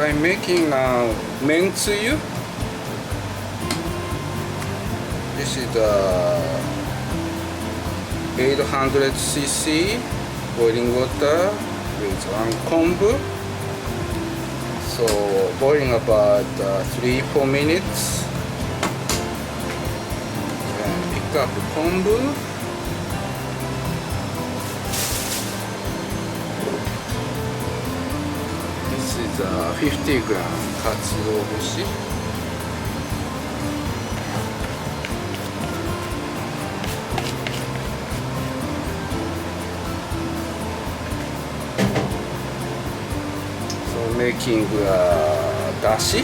I'm making mentsuyu. This is 800cc boiling water with one kombu. So boiling about 3-4 minutes. And pick up the kombu. This is 50g katsuobushi. So making dashi.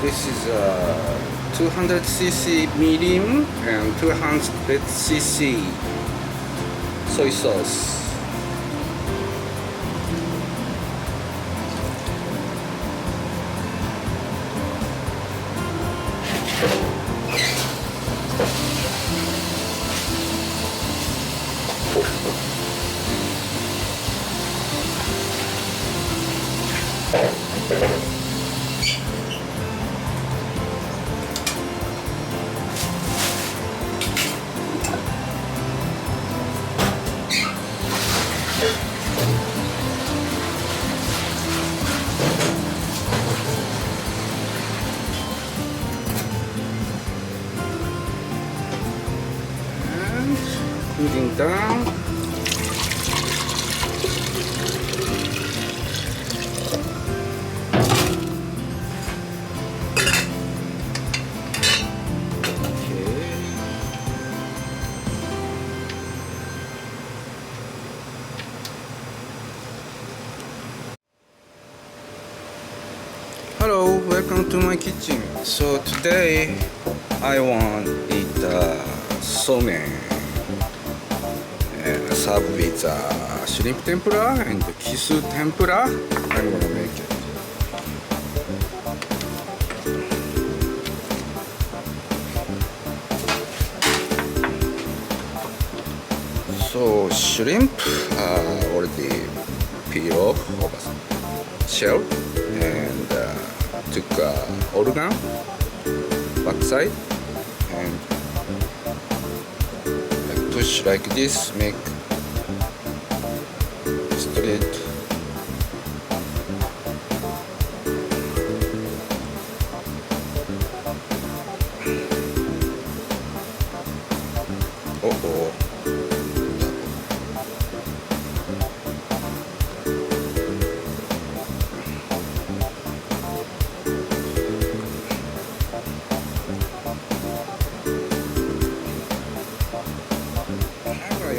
This is 200cc medium and 200cc soy sauce. Cooling down. Hello, welcome to my kitchen. So today I want to eat somen and serve with shrimp tempura and kisu tempura. I'm gonna make it. So shrimp already peel off of shell and took organ backside and push like this, make straight. Oh.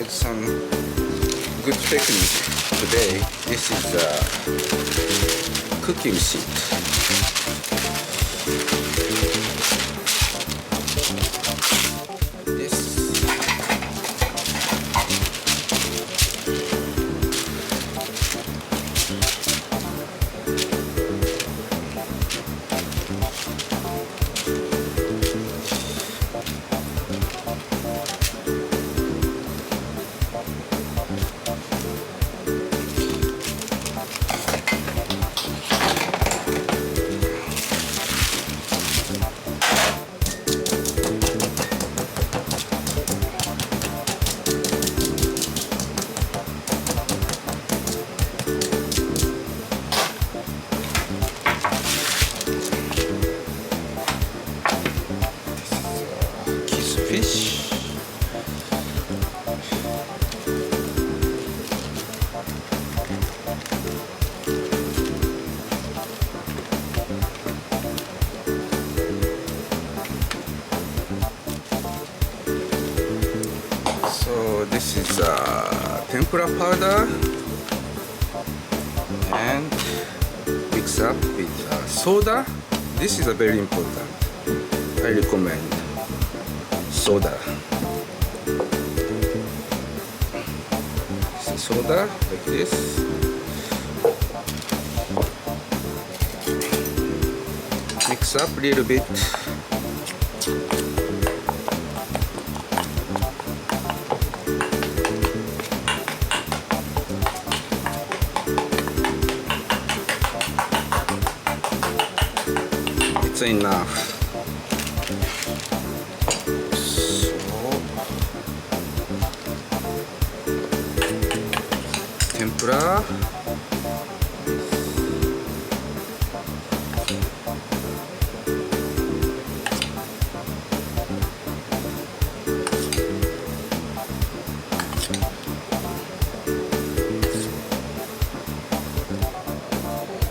Some good technique today. This is a cooking sheet. This So this is tempura powder and mix up with soda. This is a very important. I recommend soda. Soda like this. Mix up a little bit. It's enough. Tempura.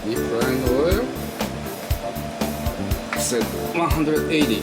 Deep frying oil. Set 180.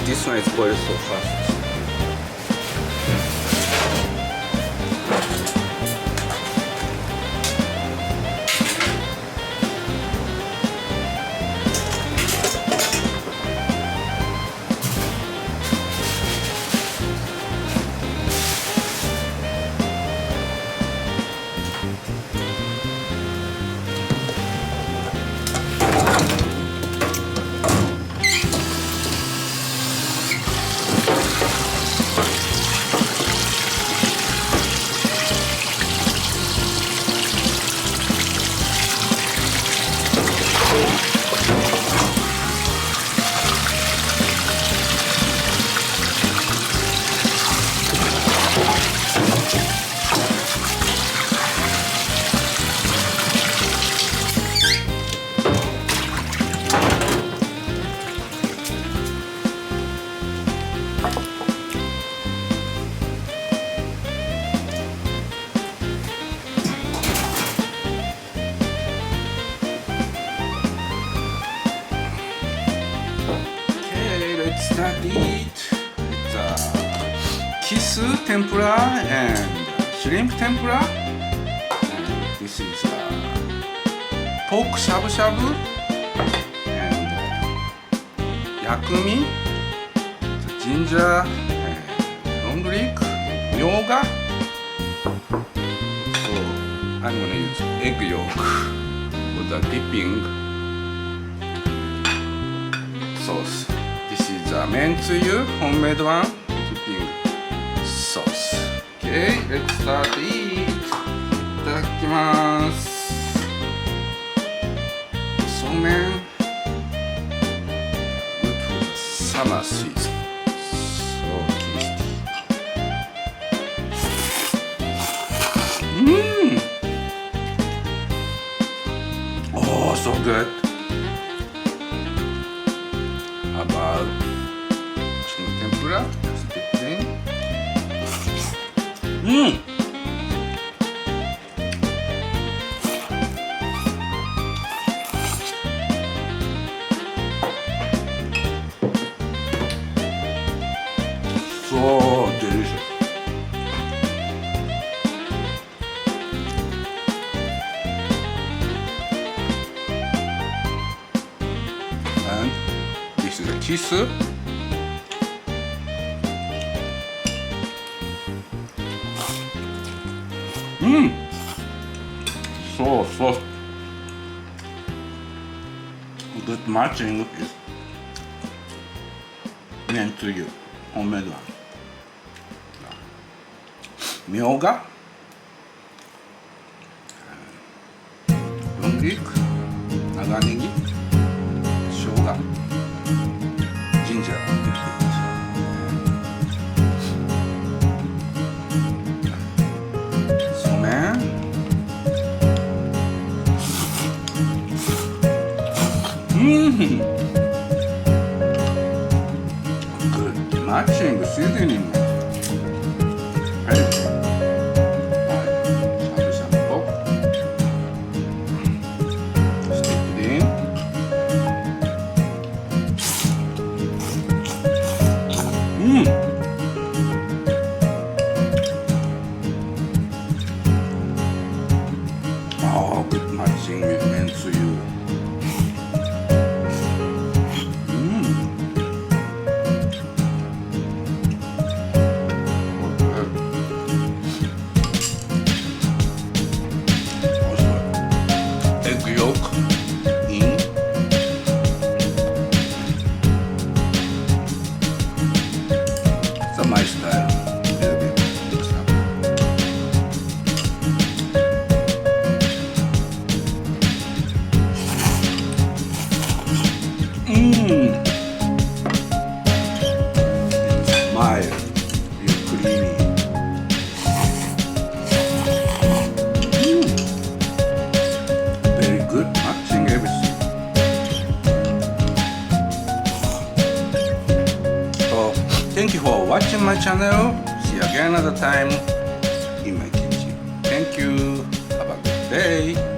This one is boiled so fast. tempura and shrimp tempura. And this is pork shabu shabu and yakumi, ginger, long leek, myoga. So I'm gonna use egg yolk for the dipping sauce. This is the mentsuyu, homemade one, dipping sauce. Okay, let's start to eat. いただきます。そうめん good for the summer season. So tasty. Oh, so good. How about shrimp tempura? Just dip it in. So delicious. And this is a kiss. So soft. Good matching is meant to you. Homemade one. Myoga, long leek, naganegi, shoga, ginger. Somen. Good matching seasoning. Oh, good matching with mentsuyu. Also, egg yolk in. It's my style. Mild, real creamy. Very good, matching everything. So, thank you for watching my channel. See you again another time in my kitchen. Thank you. Have a good day.